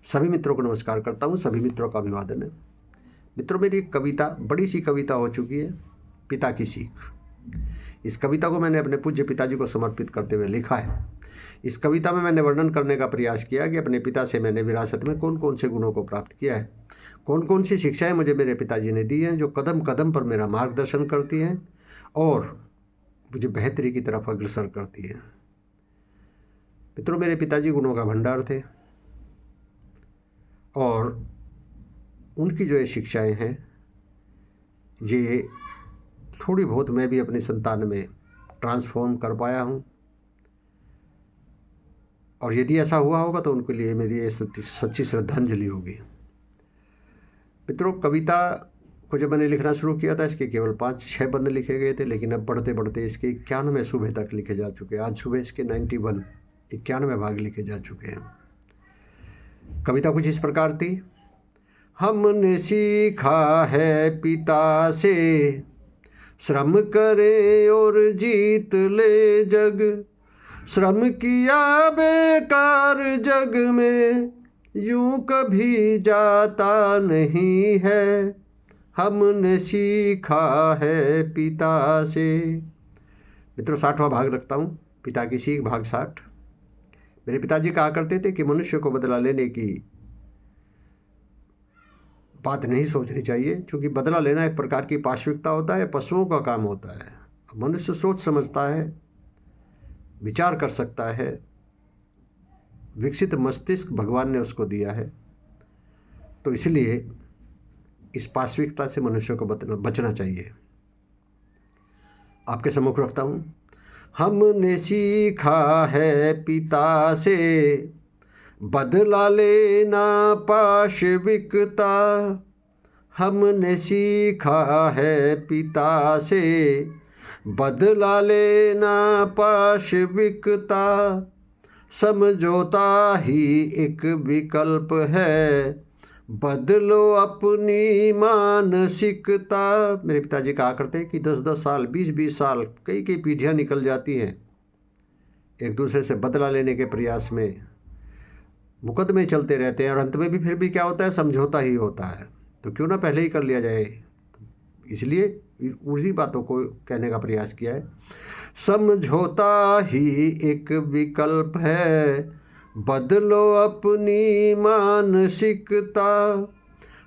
सभी मित्रों को नमस्कार करता हूँ, सभी मित्रों का अभिवादन है। मित्रों, मेरी एक कविता, बड़ी सी कविता हो चुकी है, पिता की सीख। इस कविता को मैंने अपने पूज्य पिताजी को समर्पित करते हुए लिखा है। इस कविता में मैंने वर्णन करने का प्रयास किया कि अपने पिता से मैंने विरासत में कौन कौन से गुणों को प्राप्त किया है, कौन कौन सी शिक्षाएं मुझे मेरे पिताजी ने दी हैं, जो कदम कदम पर मेरा मार्गदर्शन करती हैं और मुझे बेहतरी की तरफ अग्रसर करती हैं। मित्रों, मेरे पिताजी गुणों का भंडार थे और उनकी जो ये शिक्षाएं हैं, ये थोड़ी बहुत मैं भी अपनी संतान में ट्रांसफॉर्म कर पाया हूँ। और यदि ऐसा हुआ होगा तो उनके लिए मेरी ये सच्ची श्रद्धांजलि होगी। मित्रों, कविता को जब मैंने लिखना शुरू किया था, इसके केवल 5-6 बंद लिखे गए थे, लेकिन अब बढ़ते बढ़ते इसके 91 सूबे तक लिखे जा चुके हैं। आज सुबह इसके 91 भाग लिखे जा चुके हैं। कविता कुछ इस प्रकार थी। हमने सीखा है पिता से, श्रम करे और जीत ले जग, श्रम किया बेकार जग में यूं कभी जाता नहीं है। हमने सीखा है पिता से। मित्रों, 60वां भाग रखता हूँ, पिता की सीख, भाग 60। मेरे पिताजी कहा करते थे कि मनुष्य को बदला लेने की बात नहीं सोचनी चाहिए, क्योंकि बदला लेना एक प्रकार की पाशविकता होता है, पशुओं का काम होता है। मनुष्य सोच समझता है, विचार कर सकता है, विकसित मस्तिष्क भगवान ने उसको दिया है, तो इसलिए इस पाशविकता से मनुष्य को बचना चाहिए। आपके सम्मुख रखता हूँ। हमने सीखा है पिता से, बदला लेना पाशविकता। हमने सीखा है पिता से, बदला लेना पाशविकता। समझौता ही एक विकल्प है, बदलो अपनी मानसिकता। मेरे पिताजी कहा करते हैं कि 10-10 साल, 20-20 साल, कई कई पीढ़ियाँ निकल जाती हैं एक दूसरे से बदला लेने के प्रयास में, मुकदमे चलते रहते हैं और अंत में भी फिर भी क्या होता है, समझौता ही होता है। तो क्यों ना पहले ही कर लिया जाए। इसलिए उसी बातों को कहने का प्रयास किया है। समझौता ही एक विकल्प है, बदलो अपनी मानसिकता।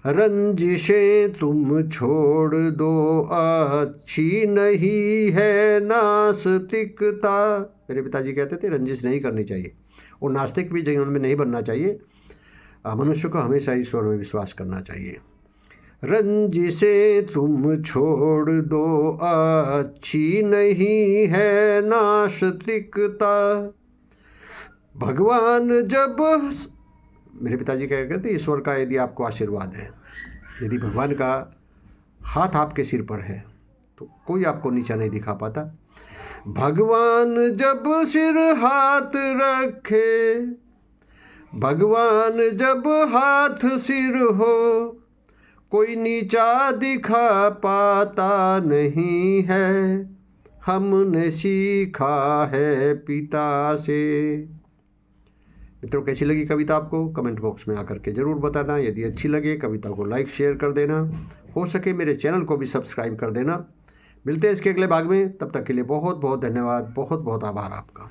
रंजिशें तुम छोड़ दो, अच्छी नहीं है नास्तिकता। मेरे पिताजी कहते थे रंजिश नहीं करनी चाहिए और नास्तिक भी जीवन में नहीं बनना चाहिए। मनुष्य को हमेशा ईश्वर में विश्वास करना चाहिए। रंजिशें तुम छोड़ दो, अच्छी नहीं है नास्तिकता। भगवान जब, मेरे पिताजी क्या कहते हैं, ईश्वर का यदि आपको आशीर्वाद है, यदि भगवान का हाथ आपके सिर पर है तो कोई आपको नीचा नहीं दिखा पाता। भगवान जब सिर हाथ रखे, भगवान जब हाथ सिर हो, कोई नीचा दिखा पाता नहीं है। हमने सीखा है पिता से। मित्रों, कैसी लगी कविता आपको? कमेंट बॉक्स में आकर के ज़रूर बताना। यदि अच्छी लगे कविता को लाइक शेयर कर देना, हो सके मेरे चैनल को भी सब्सक्राइब कर देना। मिलते हैं इसके अगले भाग में, तब तक के लिए बहुत बहुत धन्यवाद, बहुत बहुत आभार आपका।